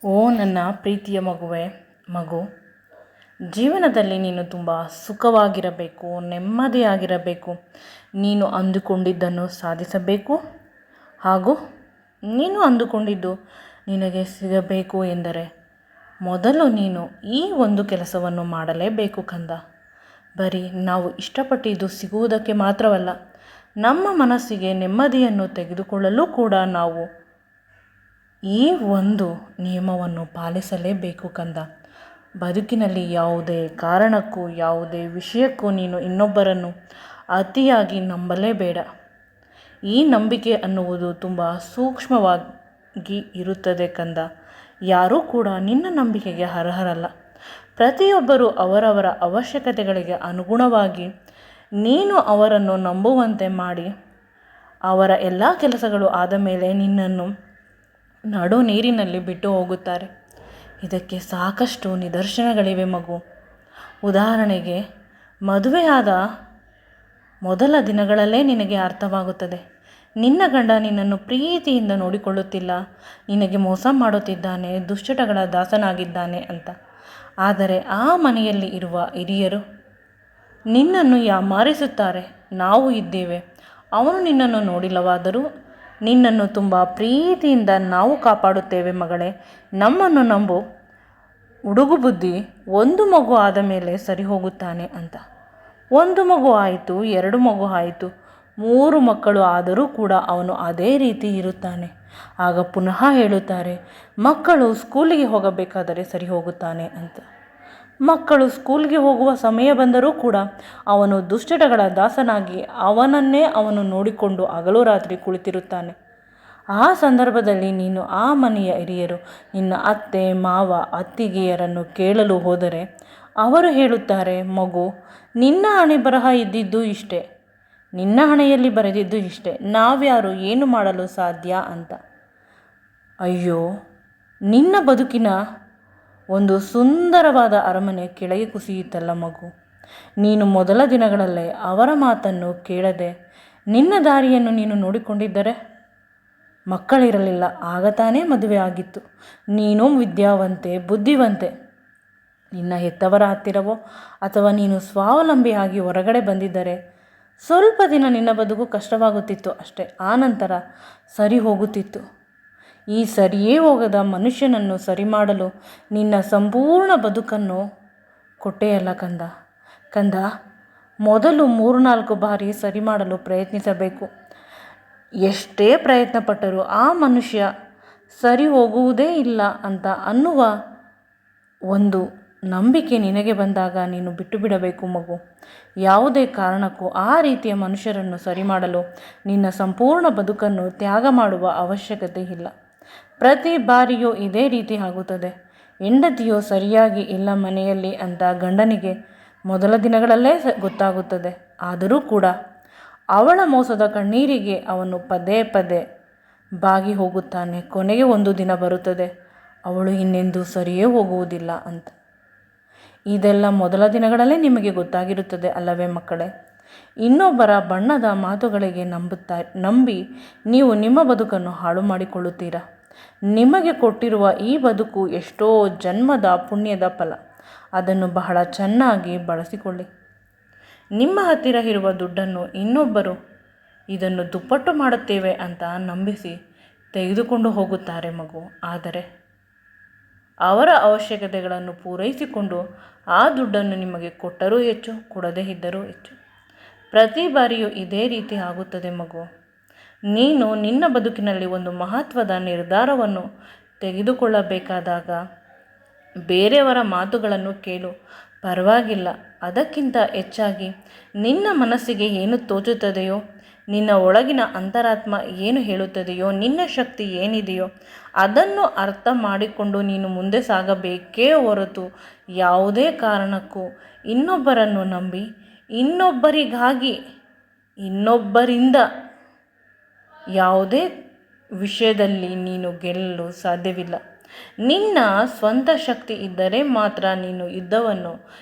ಓ ನನ್ನ ಪ್ರೀತಿಯ ಮಗು, ಜೀವನದಲ್ಲಿ ನೀನು ತುಂಬ ಸುಖವಾಗಿರಬೇಕು, ನೆಮ್ಮದಿಯಾಗಿರಬೇಕು. ನೀನು ಅಂದುಕೊಂಡಿದ್ದನ್ನು ಸಾಧಿಸಬೇಕು ಹಾಗೂ ನೀನು ಅಂದುಕೊಂಡಿದ್ದು ನಿನಗೆ ಸಿಗಬೇಕು ಎಂದರೆ ಮೊದಲು ನೀನು ಈ ಒಂದು ಕೆಲಸವನ್ನು ಮಾಡಲೇಬೇಕು ಕಂದ. ಬರೀ ನಾವು ಇಷ್ಟಪಟ್ಟಿದ್ದು ಸಿಗುವುದಕ್ಕೆ ಮಾತ್ರವಲ್ಲ, ನಮ್ಮ ಮನಸ್ಸಿಗೆ ನೆಮ್ಮದಿಯನ್ನು ತೆಗೆದುಕೊಳ್ಳಲು ಕೂಡ ನಾವು ಈ ಒಂದು ನಿಯಮವನ್ನು ಪಾಲಿಸಲೇಬೇಕು ಕಂದ. ಬದುಕಿನಲ್ಲಿ ಯಾವುದೇ ಕಾರಣಕ್ಕೂ ಯಾವುದೇ ವಿಷಯಕ್ಕೂ ನೀನು ಇನ್ನೊಬ್ಬರನ್ನು ಅತಿಯಾಗಿ ನಂಬಲೇಬೇಡ. ಈ ನಂಬಿಕೆ ಅನ್ನುವುದು ತುಂಬ ಸೂಕ್ಷ್ಮವಾಗಿ ಇರುತ್ತದೆ ಕಂದ. ಯಾರೂ ಕೂಡ ನಿನ್ನ ನಂಬಿಕೆಗೆ ಅರ್ಹರಲ್ಲ. ಪ್ರತಿಯೊಬ್ಬರೂ ಅವರವರ ಅವಶ್ಯಕತೆಗಳಿಗೆ ಅನುಗುಣವಾಗಿ ನೀನು ಅವರನ್ನು ನಂಬುವಂತೆ ಮಾಡಿ ಅವರ ಎಲ್ಲ ಕೆಲಸಗಳು ಆದ ಮೇಲೆ ನಿನ್ನನ್ನು ನಡು ನೀರಿನಲ್ಲಿ ಬಿಟ್ಟು ಹೋಗುತ್ತಾರೆ. ಇದಕ್ಕೆ ಸಾಕಷ್ಟು ನಿದರ್ಶನಗಳಿವೆ ಮಗು. ಉದಾಹರಣೆಗೆ, ಮದುವೆಯಾದ ಮೊದಲ ದಿನಗಳಲ್ಲೇ ನಿನಗೆ ಅರ್ಥವಾಗುತ್ತದೆ, ನಿನ್ನ ಗಂಡ ನಿನ್ನನ್ನು ಪ್ರೀತಿಯಿಂದ ನೋಡಿಕೊಳ್ಳುತ್ತಿಲ್ಲ, ನಿನಗೆ ಮೋಸ ಮಾಡುತ್ತಿದ್ದಾನೆ, ದುಶ್ಚಟಗಳ ದಾಸನಾಗಿದ್ದಾನೆ ಅಂತ. ಆದರೆ ಆ ಮನೆಯಲ್ಲಿ ಇರುವ ಹಿರಿಯರು ನಿನ್ನನ್ನು ಯಾಮಾರಿಸುತ್ತಾರೆ. ನಾವು ಇದ್ದೇವೆ, ಅವನು ನಿನ್ನನ್ನು ನೋಡಿಲ್ಲವಾದರೂ ನಿನ್ನನ್ನು ತುಂಬ ಪ್ರೀತಿಯಿಂದ ನಾವು ಕಾಪಾಡುತ್ತೇವೆ ಮಗಳೇ, ನಮ್ಮನ್ನು ನಂಬು, ಹುಡುಗು ಬುದ್ಧಿ, ಒಂದು ಮಗು ಆದ ಮೇಲೆ ಸರಿ ಹೋಗುತ್ತಾನೆ ಅಂತ. ಒಂದು ಮಗು ಆಯಿತು, 2 ಮಗು ಆಯಿತು, 3 ಮಕ್ಕಳು ಆದರೂ ಕೂಡ ಅವನು ಅದೇ ರೀತಿ ಇರುತ್ತಾನೆ. ಆಗ ಪುನಃ ಹೇಳುತ್ತಾರೆ, ಮಕ್ಕಳು ಸ್ಕೂಲಿಗೆ ಹೋಗಬೇಕಾದರೆ ಸರಿ ಹೋಗುತ್ತಾನೆ ಅಂತ. ಮಕ್ಕಳು ಸ್ಕೂಲ್ಗೆ ಹೋಗುವ ಸಮಯ ಬಂದರೂ ಕೂಡ ಅವನು ದುಶ್ಚಟಗಳ ದಾಸನಾಗಿ ಅವನನ್ನೇ ಅವನು ನೋಡಿಕೊಂಡು ಹಗಲು ರಾತ್ರಿ ಕುಳಿತಿರುತ್ತಾನೆ. ಆ ಸಂದರ್ಭದಲ್ಲಿ ನೀನು ಆ ಮನೆಯ ಹಿರಿಯರು, ನಿನ್ನ ಅತ್ತೆ ಮಾವ ಅತ್ತಿಗೆಯರನ್ನು ಕೇಳಲು ಹೋದರೆ ಅವರು ಹೇಳುತ್ತಾರೆ, ಮಗು, ನಿನ್ನ ಹಣೆ ಬರಹ ಇದ್ದಿದ್ದು ಇಷ್ಟೇ, ನಿನ್ನ ಹಣೆಯಲ್ಲಿ ಬರೆದಿದ್ದು ಇಷ್ಟೇ, ನಾವ್ಯಾರು ಏನು ಮಾಡಲು ಸಾಧ್ಯ ಅಂತ. ಅಯ್ಯೋ, ನಿನ್ನ ಬದುಕಿನ ಒಂದು ಸುಂದರವಾದ ಅರಮನೆ ಕೆಳಗೆ ಕುಸಿಯಿತಲ್ಲ ಮಗು. ನೀನು ಮೊದಲ ದಿನಗಳಲ್ಲೇ ಅವರ ಮಾತನ್ನು ಕೇಳದೆ ನಿನ್ನ ದಾರಿಯನ್ನು ನೀನು ನೋಡಿಕೊಂಡಿದ್ದರೆ ಮಕ್ಕಳಿರಲಿಲ್ಲ, ಆಗ ತಾನೇ ಮದುವೆ ಆಗಿತ್ತು. ನೀನು ವಿದ್ಯಾವಂತೆ, ಬುದ್ಧಿವಂತೆ, ನಿನ್ನ ಹೆತ್ತವರ ಹತ್ತಿರವೋ ಅಥವಾ ನೀನು ಸ್ವಾವಲಂಬಿಯಾಗಿ ಹೊರಗಡೆ ಬಂದಿದ್ದರೆ ಸ್ವಲ್ಪ ದಿನ ನಿನ್ನ ಬದುಕು ಕಷ್ಟವಾಗುತ್ತಿತ್ತು ಅಷ್ಟೇ. ಆನಂತರ ಸರಿ ಹೋಗುತ್ತಿತ್ತು. ಈ ಸರಿಯೇ ಹೋಗದ ಮನುಷ್ಯನನ್ನು ಸರಿ ಮಾಡಲು ನಿನ್ನ ಸಂಪೂರ್ಣ ಬದುಕನ್ನು ಕೊಟ್ಟೆಯಲ್ಲ ಕಂದ. ಮೊದಲು 3-4 ಬಾರಿ ಸರಿ ಮಾಡಲು ಪ್ರಯತ್ನಿಸಬೇಕು. ಎಷ್ಟೇ ಪ್ರಯತ್ನ ಪಟ್ಟರೂ ಆ ಮನುಷ್ಯ ಸರಿ ಹೋಗುವುದೇ ಇಲ್ಲ ಅಂತ ಅನ್ನುವ ಒಂದು ನಂಬಿಕೆ ನಿನಗೆ ಬಂದಾಗ ನೀನು ಬಿಟ್ಟು ಬಿಡಬೇಕು ಮಗು. ಯಾವುದೇ ಕಾರಣಕ್ಕೂ ಆ ರೀತಿಯ ಮನುಷ್ಯರನ್ನು ಸರಿ ಮಾಡಲು ನಿನ್ನ ಸಂಪೂರ್ಣ ಬದುಕನ್ನು ತ್ಯಾಗ ಮಾಡುವ ಅವಶ್ಯಕತೆ ಇಲ್ಲ. ಪ್ರತಿ ಬಾರಿಯೂ ಇದೇ ರೀತಿ ಆಗುತ್ತದೆ. ಹೆಂಡತಿಯು ಸರಿಯಾಗಿ ಇಲ್ಲ ಮನೆಯಲ್ಲಿ ಅಂತ ಗಂಡನಿಗೆ ಮೊದಲ ದಿನಗಳಲ್ಲೇ ಗೊತ್ತಾಗುತ್ತದೆ. ಆದರೂ ಕೂಡ ಅವಳ ಮೋಸದ ಕಣ್ಣೀರಿಗೆ ಅವನು ಪದೇ ಪದೇ ಬಾಗಿ ಹೋಗುತ್ತಾನೆ. ಕೊನೆಗೆ ಒಂದು ದಿನ ಬರುತ್ತದೆ, ಅವಳು ಇನ್ನೆಂದೂ ಸರಿಯೇ ಹೋಗುವುದಿಲ್ಲ ಅಂತ. ಇದೆಲ್ಲ ಮೊದಲ ದಿನಗಳಲ್ಲೇ ನಿಮಗೆ ಗೊತ್ತಾಗಿರುತ್ತದೆ ಅಲ್ಲವೇ ಮಕ್ಕಳೇ? ಇನ್ನೊಬ್ಬರ ಬಣ್ಣದ ಮಾತುಗಳಿಗೆ ನಂಬಿ ನೀವು ನಿಮ್ಮ ಬದುಕನ್ನು ಹಾಳು ಮಾಡಿಕೊಳ್ಳುತ್ತೀರಾ. ನಿಮಗೆ ಕೊಟ್ಟಿರುವ ಈ ಬದುಕು ಎಷ್ಟೋ ಜನ್ಮದ ಪುಣ್ಯದ ಫಲ. ಅದನ್ನು ಬಹಳ ಚೆನ್ನಾಗಿ ಬಳಸಿಕೊಳ್ಳಿ. ನಿಮ್ಮ ಹತ್ತಿರ ಇರುವ ದುಡ್ಡನ್ನು ಇನ್ನೊಬ್ಬರು ಇದನ್ನು ದುಪ್ಪಟ್ಟು ಮಾಡುತ್ತೇವೆ ಅಂತ ನಂಬಿಸಿ ತೆಗೆದುಕೊಂಡು ಹೋಗುತ್ತಾರೆ ಮಗು. ಆದರೆ ಅವರ ಅವಶ್ಯಕತೆಗಳನ್ನು ಪೂರೈಸಿಕೊಂಡು ಆ ದುಡ್ಡನ್ನು ನಿಮಗೆ ಕೊಟ್ಟರೂ ಹೆಚ್ಚು, ಕೊಡದೇ ಇದ್ದರೂ ಹೆಚ್ಚು. ಪ್ರತಿ ಬಾರಿಯೂ ಇದೇ ರೀತಿ ಆಗುತ್ತದೆ ಮಗು. ನೀನು ನಿನ್ನ ಬದುಕಿನಲ್ಲಿ ಒಂದು ಮಹತ್ವದ ನಿರ್ಧಾರವನ್ನು ತೆಗೆದುಕೊಳ್ಳಬೇಕಾದಾಗ ಬೇರೆಯವರ ಮಾತುಗಳನ್ನು ಕೇಳು, ಪರವಾಗಿಲ್ಲ. ಅದಕ್ಕಿಂತ ಹೆಚ್ಚಾಗಿ ನಿನ್ನ ಮನಸ್ಸಿಗೆ ಏನು ತೋಚುತ್ತದೆಯೋ, ನಿನ್ನ ಒಳಗಿನ ಅಂತರಾತ್ಮ ಏನು ಹೇಳುತ್ತದೆಯೋ, ನಿನ್ನ ಶಕ್ತಿ ಏನಿದೆಯೋ ಅದನ್ನು ಅರ್ಥ ಮಾಡಿಕೊಂಡು ನೀನು ಮುಂದೆ ಸಾಗಬೇಕೇ ಹೊರತು ಯಾವುದೇ ಕಾರಣಕ್ಕೂ ಇನ್ನೊಬ್ಬರನ್ನು ನಂಬಿ ಇನ್ನೊಬ್ಬರಿಗಾಗಿ ಇನ್ನೊಬ್ಬರಿಂದ ಯಾವುದೇ ವಿಷಯದಲ್ಲಿ ನೀನು ಗೆಲ್ಲಲು ಸಾಧ್ಯವಿಲ್ಲ. ನಿನ್ನ ಸ್ವಂತ ಶಕ್ತಿ ಇದ್ದರೆ ಮಾತ್ರ ನೀನು ಯುದ್ಧವನ್ನು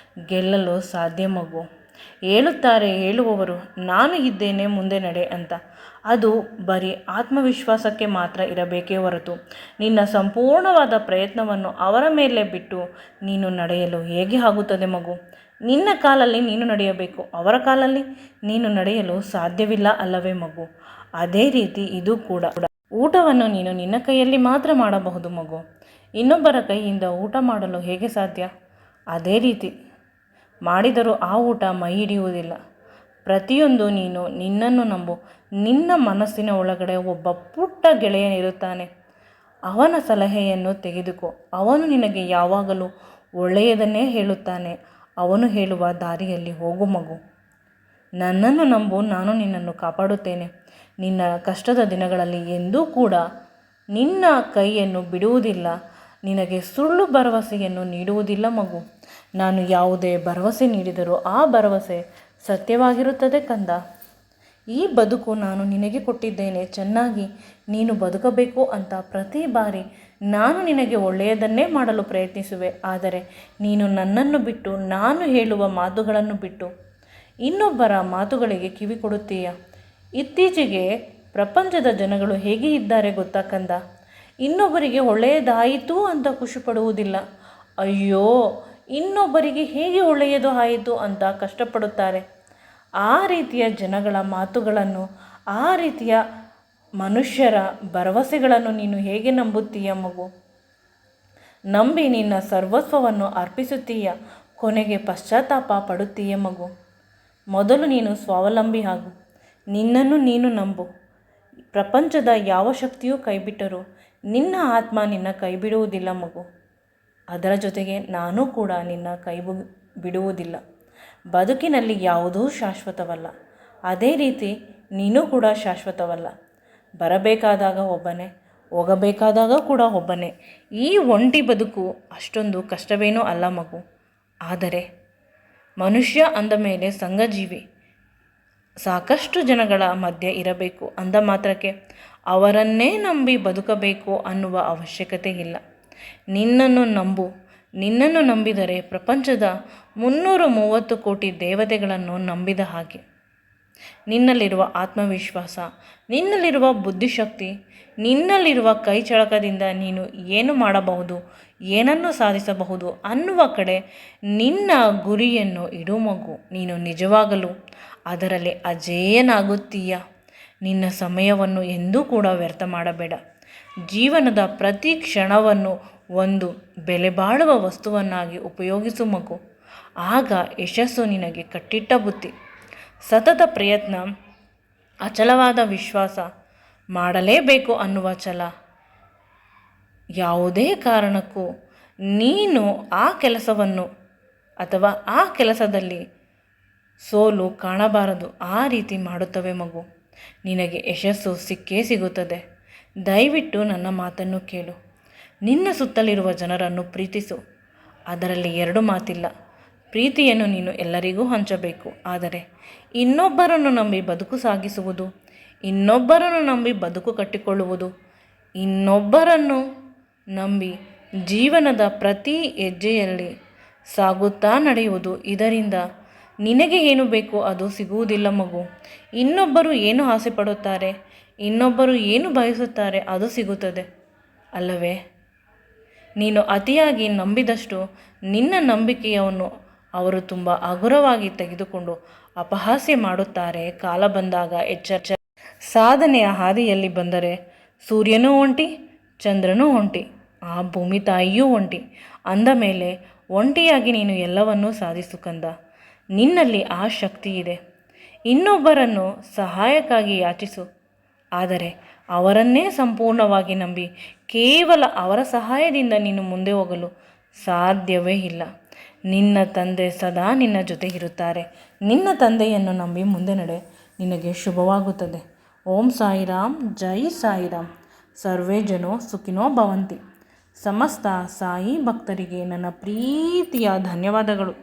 ಗೆಲ್ಲಲು ಸಾಧ್ಯ ಮಗು. ಹೇಳುವವರು ನಾನು ಇದ್ದೇನೆ ಮುಂದೆ ನಡೆ ಅಂತ. ಅದು ಬರೀ ಆತ್ಮವಿಶ್ವಾಸಕ್ಕೆ ಮಾತ್ರ ಇರಬೇಕೇ ಹೊರತು ನಿನ್ನ ಸಂಪೂರ್ಣವಾದ ಪ್ರಯತ್ನವನ್ನು ಅವರ ಮೇಲೆ ಬಿಟ್ಟು ನೀನು ನಡೆಯಲು ಹೇಗೆ ಆಗುತ್ತದೆ ಮಗು? ನಿನ್ನ ಕಾಲಲ್ಲಿ ನೀನು ನಡೆಯಬೇಕು, ಅವರ ಕಾಲಲ್ಲಿ ನೀನು ನಡೆಯಲು ಸಾಧ್ಯವಿಲ್ಲ ಅಲ್ಲವೇ ಮಗು? ಅದೇ ರೀತಿ ಇದು ಕೂಡ. ಊಟವನ್ನು ನೀನು ನಿನ್ನ ಕೈಯಲ್ಲಿ ಮಾತ್ರ ಮಾಡಬಹುದು ಮಗು. ಇನ್ನೊಬ್ಬರ ಕೈಯಿಂದ ಊಟ ಮಾಡಲು ಹೇಗೆ ಸಾಧ್ಯ? ಅದೇ ರೀತಿ ಮಾಡಿದರೂ ಆ ಊಟ ಮೈ ಹಿಡಿಯುವುದಿಲ್ಲ. ಪ್ರತಿಯೊಂದು ನೀನು ನಿನ್ನನ್ನು ನಂಬು. ನಿನ್ನ ಮನಸ್ಸಿನ ಒಳಗಡೆ ಒಬ್ಬ ಪುಟ್ಟ ಗೆಳೆಯನಿರುತ್ತಾನೆ. ಅವನ ಸಲಹೆಯನ್ನು ತೆಗೆದುಕೋ. ಅವನು ನಿನಗೆ ಯಾವಾಗಲೂ ಒಳ್ಳೆಯದನ್ನೇ ಹೇಳುತ್ತಾನೆ. ಅವನು ಹೇಳುವ ದಾರಿಯಲ್ಲಿ ಹೋಗು ಮಗು. ನನ್ನನ್ನು ನಂಬು, ನಾನು ನಿನ್ನನ್ನು ಕಾಪಾಡುತ್ತೇನೆ. ನಿನ್ನ ಕಷ್ಟದ ದಿನಗಳಲ್ಲಿ ಎಂದೂ ಕೂಡ ನಿನ್ನ ಕೈಯನ್ನು ಬಿಡುವುದಿಲ್ಲ. ನಿನಗೆ ಸುಳ್ಳು ಭರವಸೆಯನ್ನು ನೀಡುವುದಿಲ್ಲ ಮಗು. ನಾನು ಯಾವುದೇ ಭರವಸೆ ನೀಡಿದರೂ ಆ ಭರವಸೆ ಸತ್ಯವಾಗಿರುತ್ತದೆ ಕಂದ. ಈ ಬದುಕು ನಾನು ನಿನಗೆ ಕೊಟ್ಟಿದ್ದೇನೆ, ಚೆನ್ನಾಗಿ ನೀನು ಬದುಕಬೇಕು ಅಂತ. ಪ್ರತಿ ಬಾರಿ ನಾನು ನಿನಗೆ ಒಳ್ಳೆಯದನ್ನೇ ಮಾಡಲು ಪ್ರಯತ್ನಿಸುವೆ. ಆದರೆ ನೀನು ನನ್ನನ್ನು ಬಿಟ್ಟು, ನಾನು ಹೇಳುವ ಮಾತುಗಳನ್ನು ಬಿಟ್ಟು ಇನ್ನೊಬ್ಬರ ಮಾತುಗಳಿಗೆ ಕಿವಿ ಕೊಡುತ್ತೀಯ. ಇತ್ತೀಚೆಗೆ ಪ್ರಪಂಚದ ಜನಗಳು ಹೇಗೆ ಇದ್ದಾರೆ ಗೊತ್ತಾ ಕಂದ? ಇನ್ನೊಬ್ಬರಿಗೆ ಒಳ್ಳೆಯದಾಯಿತು ಅಂತ ಖುಷಿ ಪಡುವುದಿಲ್ಲ. ಅಯ್ಯೋ, ಇನ್ನೊಬ್ಬರಿಗೆ ಹೇಗೆ ಒಳ್ಳೆಯದು ಆಯಿತು ಅಂತ ಕಷ್ಟಪಡುತ್ತಾರೆ. ಆ ರೀತಿಯ ಜನಗಳ ಮಾತುಗಳನ್ನು, ಆ ರೀತಿಯ ಮನುಷ್ಯರ ಭರವಸೆಗಳನ್ನು ನೀನು ಹೇಗೆ ನಂಬುತ್ತೀಯ ಮಗು? ನಂಬಿ ನಿನ್ನ ಸರ್ವಸ್ವವನ್ನು ಅರ್ಪಿಸುತ್ತೀಯ, ಕೊನೆಗೆ ಪಶ್ಚಾತ್ತಾಪ ಪಡುತ್ತೀಯ ಮಗು. ಮೊದಲು ನೀನು ಸ್ವಾವಲಂಬಿ ಆಗು. ನಿನ್ನನ್ನು ನೀನು ನಂಬು. ಪ್ರಪಂಚದ ಯಾವ ಶಕ್ತಿಯೂ ಕೈಬಿಟ್ಟರೂ ನಿನ್ನ ಆತ್ಮ ನಿನ್ನ ಕೈ ಬಿಡುವುದಿಲ್ಲ ಮಗು. ಅದರ ಜೊತೆಗೆ ನಾನು ಕೂಡ ನಿನ್ನ ಕೈ ಬಿಡುವುದಿಲ್ಲ. ಬದುಕಿನಲ್ಲಿ ಯಾವುದೂ ಶಾಶ್ವತವಲ್ಲ. ಅದೇ ರೀತಿ ನೀನು ಕೂಡ ಶಾಶ್ವತವಲ್ಲ. ಬರಬೇಕಾದಾಗ ಒಬ್ಬನೇ, ಹೋಗಬೇಕಾದಾಗ ಕೂಡ ಒಬ್ಬನೇ. ಈ ಒಂಟಿ ಬದುಕು ಅಷ್ಟೊಂದು ಕಷ್ಟವೇನೂ ಅಲ್ಲ ಮಗು. ಆದರೆ ಮನುಷ್ಯ ಅಂದ ಮೇಲೆ ಸಂಘಜೀವಿ. ಸಾಕಷ್ಟು ಜನಗಳ ಮಧ್ಯೆ ಇರಬೇಕು ಅಂದ ಮಾತ್ರಕ್ಕೆ ಅವರನ್ನೇ ನಂಬಿ ಬದುಕಬೇಕು ಅನ್ನುವ ಅವಶ್ಯಕತೆ ಇಲ್ಲ. ನಿನ್ನನ್ನು ನಂಬು. ನಿನ್ನನ್ನು ನಂಬಿದರೆ ಪ್ರಪಂಚದ 330 ಕೋಟಿ ದೇವತೆಗಳನ್ನು ನಂಬಿದ ಹಾಗೆ. ನಿನ್ನಲ್ಲಿರುವ ಆತ್ಮವಿಶ್ವಾಸ, ನಿನ್ನಲ್ಲಿರುವ ಬುದ್ಧಿಶಕ್ತಿ, ನಿನ್ನಲ್ಲಿರುವ ಕೈ ಚಳಕದಿಂದ ನೀನು ಏನು ಮಾಡಬಹುದು, ಏನನ್ನು ಸಾಧಿಸಬಹುದು ಅನ್ನುವ ಕಡೆ ನಿನ್ನ ಗುರಿಯನ್ನು ಇಡು ಮಗು. ನೀನು ನಿಜವಾಗಲೂ ಅದರಲ್ಲಿ ಅಜೇಯನಾಗುತ್ತೀಯ. ನಿನ್ನ ಸಮಯವನ್ನು ಎಂದೂ ಕೂಡ ವ್ಯರ್ಥ ಮಾಡಬೇಡ. ಜೀವನದ ಪ್ರತಿ ಕ್ಷಣವನ್ನು ಒಂದು ಬೆಲೆಬಾಳುವ ವಸ್ತುವನ್ನಾಗಿ ಉಪಯೋಗಿಸು ಮಗು. ಆಗ ಯಶಸ್ಸು ನಿನಗೆ ಕಟ್ಟಿಟ್ಟ ಬುತ್ತಿ. ಸತತ ಪ್ರಯತ್ನ, ಅಚಲವಾದ ವಿಶ್ವಾಸ, ಮಾಡಲೇಬೇಕು ಅನ್ನುವ ಛಲ. ಯಾವುದೇ ಕಾರಣಕ್ಕೂ ನೀನು ಆ ಕೆಲಸವನ್ನು ಅಥವಾ ಆ ಕೆಲಸದಲ್ಲಿ ಸೋಲು ಕಾಣಬಾರದು. ಆ ರೀತಿ ಮಾಡುತ್ತವೆ ಮಗು, ನಿನಗೆ ಯಶಸ್ಸು ಸಿಕ್ಕೇ ಸಿಗುತ್ತದೆ. ದಯವಿಟ್ಟು ನನ್ನ ಮಾತನ್ನು ಕೇಳು. ನಿನ್ನ ಸುತ್ತಲಿರುವ ಜನರನ್ನು ಪ್ರೀತಿಸು. ಅದರಲ್ಲಿ 2 ಮಾತಿಲ್ಲ. ಪ್ರೀತಿಯನ್ನು ನೀನು ಎಲ್ಲರಿಗೂ ಹಂಚಬೇಕು. ಆದರೆ ಇನ್ನೊಬ್ಬರನ್ನು ನಂಬಿ ಬದುಕು ಸಾಗಿಸುವುದು, ಇನ್ನೊಬ್ಬರನ್ನು ನಂಬಿ ಬದುಕು ಕಟ್ಟಿಕೊಳ್ಳುವುದು, ಇನ್ನೊಬ್ಬರನ್ನು ನಂಬಿ ಜೀವನದ ಪ್ರತಿ ಹೆಜ್ಜೆಯಲ್ಲಿ ಸಾಗುತ್ತಾ ನಡೆಯುವುದು, ಇದರಿಂದ ನಿನಗೆ ಏನು ಬೇಕೋ ಅದು ಸಿಗುವುದಿಲ್ಲ ಮಗು. ಇನ್ನೊಬ್ಬರು ಏನು ಆಸೆ ಪಡುತ್ತಾರೆ, ಇನ್ನೊಬ್ಬರು ಏನು ಬಯಸುತ್ತಾರೆ ಅದು ಸಿಗುತ್ತದೆ ಅಲ್ಲವೇ? ನೀನು ಅತಿಯಾಗಿ ನಂಬಿದಷ್ಟು ನಿನ್ನ ನಂಬಿಕೆಯನ್ನು ಅವರು ತುಂಬ ಹಗುರವಾಗಿ ತೆಗೆದುಕೊಂಡು ಅಪಹಾಸ್ಯ ಮಾಡುತ್ತಾರೆ. ಕಾಲ ಬಂದಾಗ ಎಚ್ಚರ. ಸಾಧನೆಯ ಹಾದಿಯಲ್ಲಿ ಬಂದರೆ ಸೂರ್ಯನೂ ಒಂಟಿ, ಚಂದ್ರನೂ ಒಂಟಿ, ಆ ಭೂಮಿ ತಾಯಿಯೂ ಒಂಟಿ. ಅಂದ ಮೇಲೆ ಒಂಟಿಯಾಗಿ ನೀನು ಎಲ್ಲವನ್ನೂ ಸಾಧಿಸು ಕಂದ. ನಿನ್ನಲ್ಲಿ ಆ ಶಕ್ತಿ ಇದೆ. ಇನ್ನೊಬ್ಬರನ್ನು ಸಹಾಯಕ್ಕಾಗಿ ಯಾಚಿಸು. ಆದರೆ ಅವರನ್ನೇ ಸಂಪೂರ್ಣವಾಗಿ ನಂಬಿ ಕೇವಲ ಅವರ ಸಹಾಯದಿಂದ ನೀನು ಮುಂದೆ ಹೋಗಲು ಸಾಧ್ಯವೇ ಇಲ್ಲ. ನಿನ್ನ ತಂದೆ ಸದಾ ನಿನ್ನ ಜೊತೆ ಇರುತ್ತಾರೆ. ನಿನ್ನ ತಂದೆಯನ್ನು ನಂಬಿ ಮುಂದೆ ನಡೆ, ನಿನಗೆ ಶುಭವಾಗುತ್ತದೆ. ಓಂ ಸಾಯಿರಾಮ್, ಜೈ ಸಾಯಿರಾಮ್. ಸರ್ವೇ ಜನೋ ಸುಖಿನೋ ಭವಂತಿ. ಸಮಸ್ತ ಸಾಯಿ ಭಕ್ತರಿಗೆ ನನ್ನ ಪ್ರೀತಿಯ ಧನ್ಯವಾದಗಳು.